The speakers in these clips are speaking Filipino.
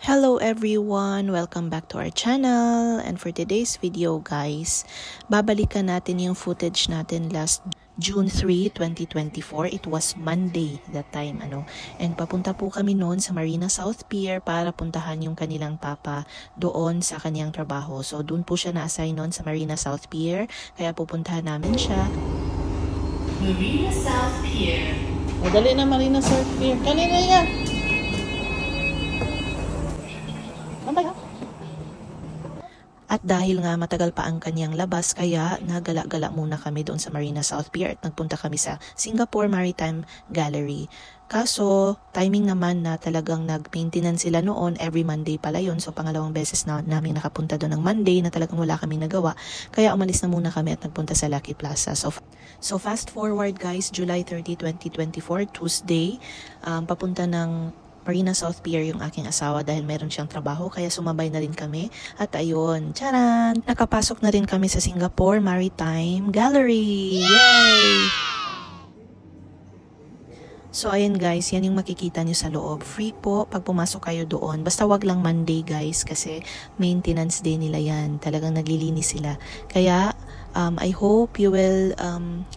Hello everyone! Welcome back to our channel. And for today's video guys, babalikan natin yung footage natin last June 3, 2024. It was Monday that time. And papunta po kami noon sa Marina South Pier para puntahan yung kanilang papa doon sa kaniyang trabaho. So doon po siya na-assign noon sa Marina South Pier. Kaya pupuntahan namin siya. Marina South Pier. Madali na Marina South Pier. Kanina yan! At dahil nga matagal pa ang kanyang labas, kaya nagala-gala muna kami doon sa Marina South Pier at nagpunta kami sa Singapore Maritime Gallery. Kaso, timing naman na talagang nag-maintenance sila noon, every Monday pala yun. So, pangalawang beses na namin nakapunta doon ng Monday na talagang wala kami nagawa. Kaya umalis na muna kami at nagpunta sa Lucky Plaza. So fast forward guys, July 30, 2024, Tuesday, papunta ng Marina South Pier yung aking asawa dahil meron siyang trabaho kaya sumabay na rin kami. At ayun, charan! Nakapasok na rin kami sa Singapore Maritime Gallery! Yay! So ayan guys, yan yung makikita nyo sa loob. Free po pag pumasok kayo doon. Basta wag lang Monday guys kasi maintenance day nila yan. Talagang naglilinis sila. Kaya I hope you will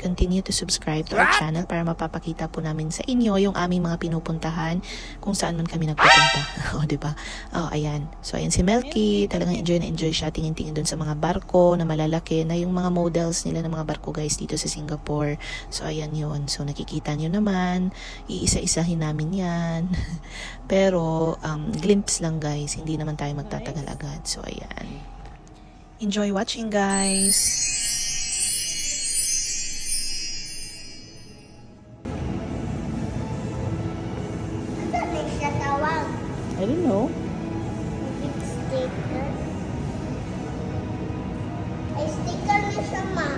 continue to subscribe to our channel para mapapakita po namin sa inyo yung aming mga pinupuntahan kung saan man kami nagpupunta. O, diba? Ayan. So, ayan si Melky. Talagang enjoy na enjoy siya. Tingin-tingin dun sa mga barko na malalaki na yung mga models nila ng mga barko guys dito sa Singapore. So, ayan yun. So, nakikita nyo naman. Iisa-isahin namin yan. Pero, glimpse lang guys. Hindi naman tayo magtatagal agad. So, ayan. Enjoy watching guys! I don't know. It's sticker. A sticker na siya, ma.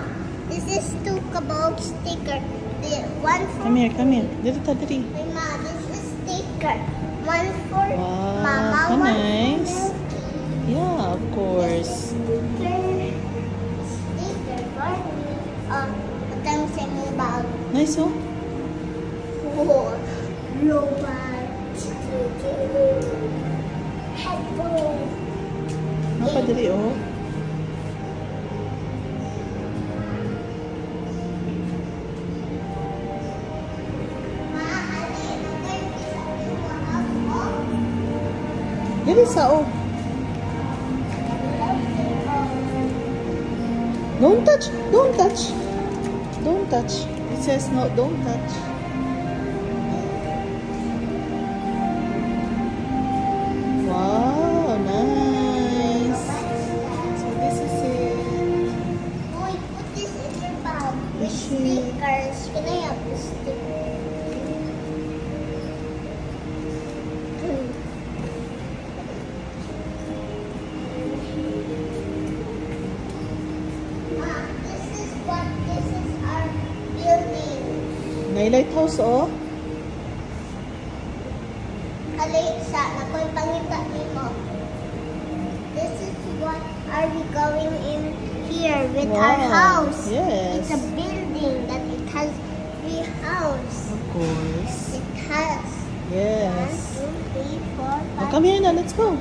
This is two kabog sticker. The one for... Come here. Dito. Hey, ma, this is sticker. One for Wow, mama, so one nice. for Milky. Yeah, of course. Sticker for me. What I'm saying about... Nice, oh. Oh, robot. Headphone. Napadali, oh. Dili sa, oh. Don't touch. It says no, don't touch. Wow, nice. So this is it. Boy, put this in your bag. With Machine. stickers. Can I have the sticker? Ma, this is our building. May lighthouse, oh. Alexa, ako'y pangita mo. This is what are we going in here with our Wow, house. yes. It's a building that it has 3 houses. Of course. It has Yes. 1, 2, 3, 4, 5. Oh, come here na, let's go.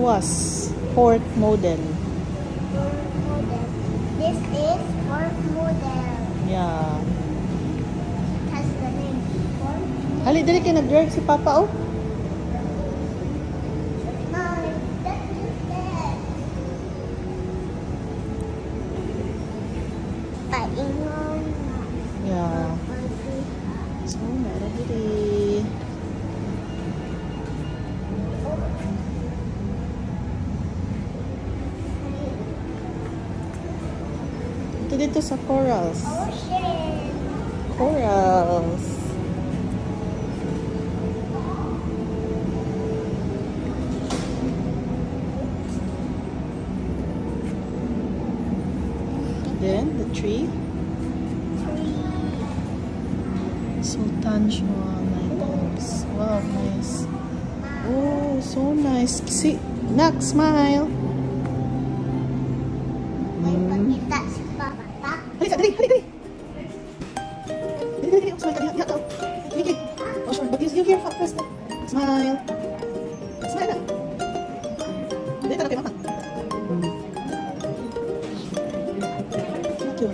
was Ford model. This is Ford model. Yeah. It has the name Ford. Hali, dali kayo nag-drive si Papa, oh. Mom, that's just it. Paingon. Yeah. So, meron dito. Punta dito sa corals. Ocean. Corals. Then the tree. Sultan Shuang items. Wow, nice. Oh, so nice. See, Nak, smile. May pakita si Papa. Halika, dali, dali, dali. Dali, dali, dali. Smile, dali, dali. Dali, oh, sure. But you here first. Smile. Smile na. Dali, dali, mama. Thank you.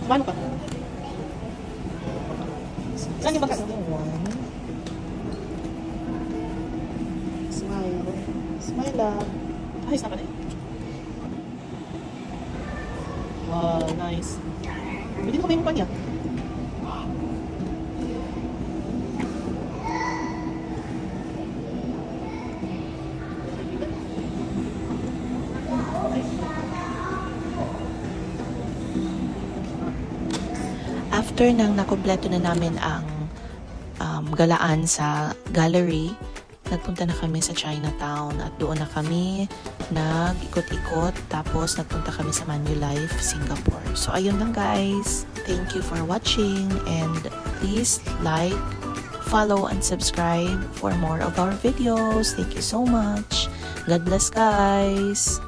Mano pa? Saan yung bakas? Smile. Smile lang. Ayos na pa rin. Wow, nice. Hindi mo kami yung panya. After nang nakompleto na namin ang galaan sa gallery, nagpunta na kami sa Chinatown at doon na kami nag-ikot-ikot, tapos nagpunta kami sa Manulife, Singapore. So ayun lang guys. Thank you for watching and please like, follow and subscribe for more of our videos. Thank you so much. God bless guys.